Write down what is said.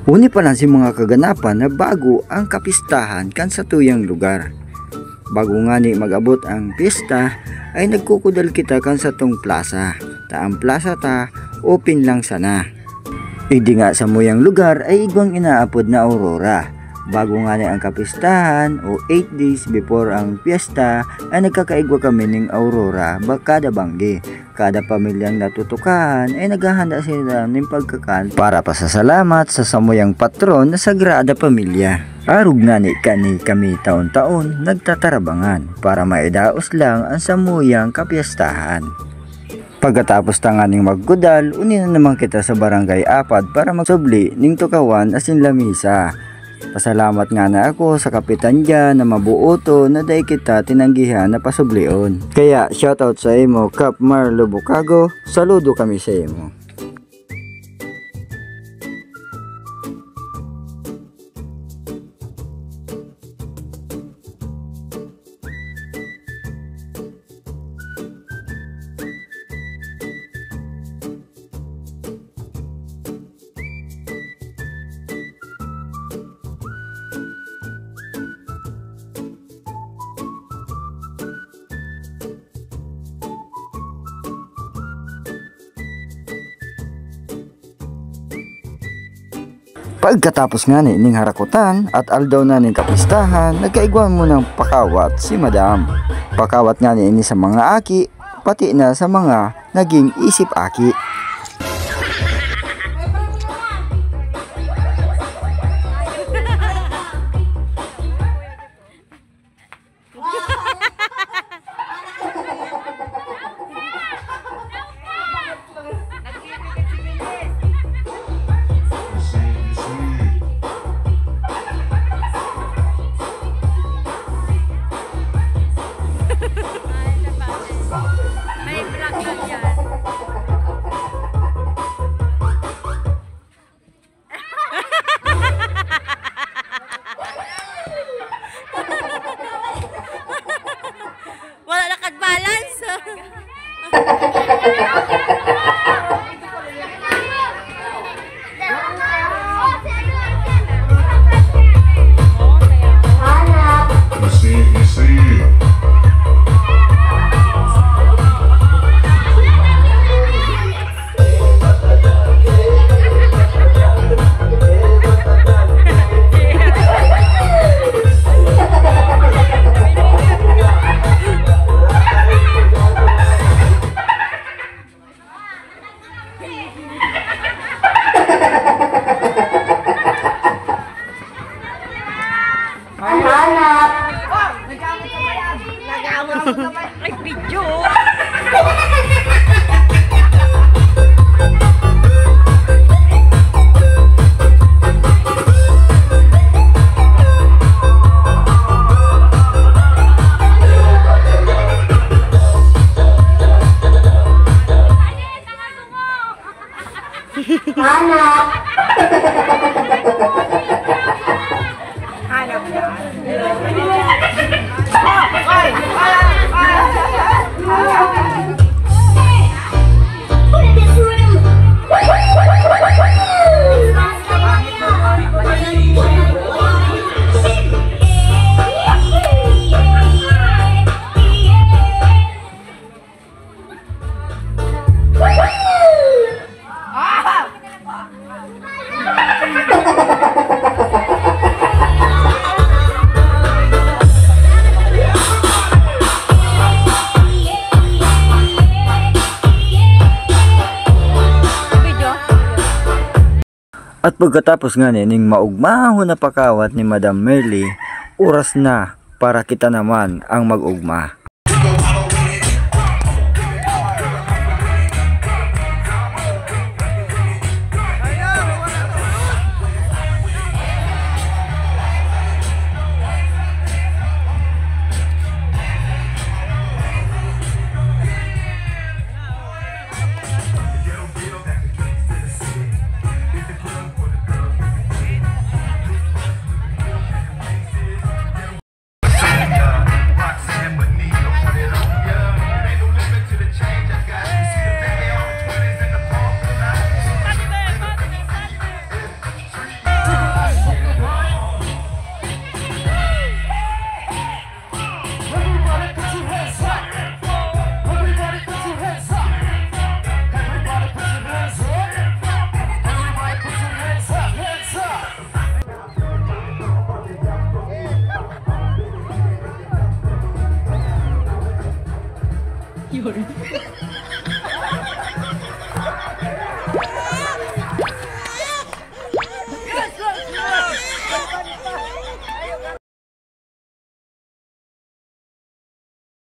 Uni pa lang si mga kaganapan na bago ang kapistahan kan sa tuyang lugar. Bago nga ni magabot ang pista ay nagkukudal kita kan sa tong plaza. Ta ang plaza ta open lang sana. Idi nga sa muyang lugar ay igwang inaapod na aurora. Bago nga ni ang kapistahan o 8 days before ang piyesta ay nagkakaigwa kami ng aurora kada banggi. Kada pamilyang natutukahan ay naghahanda sila ng pagkakan para pasasalamat sa samuyang patron na Sagrada Pamilya. Arog nga ni kami taon-taon nagtatarabangan para maidaos lang ang samuyang kapiyastahan. Pagkatapos tanganing maggudal, uni na naman kita sa barangay Apad para magsubli ning tukawan asin lamisa. Pasalamat nga na ako sa kapitan dyan na mabuoto na day kita tinanggihan na pasublion. Kaya shoutout sa imo Kap Marlo Bukago, saludo kami sa imo. Pagkatapos nga ning harakutan at aldaw na ning kapistahan, nagkaigwan mo ng pakawat si Madam. Pakawat nga ni sa mga aki, pati na sa mga naging isip aki. Wala nakad-balance. Ay, video. Hanap. Hanap yan. At pagkatapos nga ning maugmahon na pakawat ni Madam Merly, oras na para kita naman ang mag-ugma.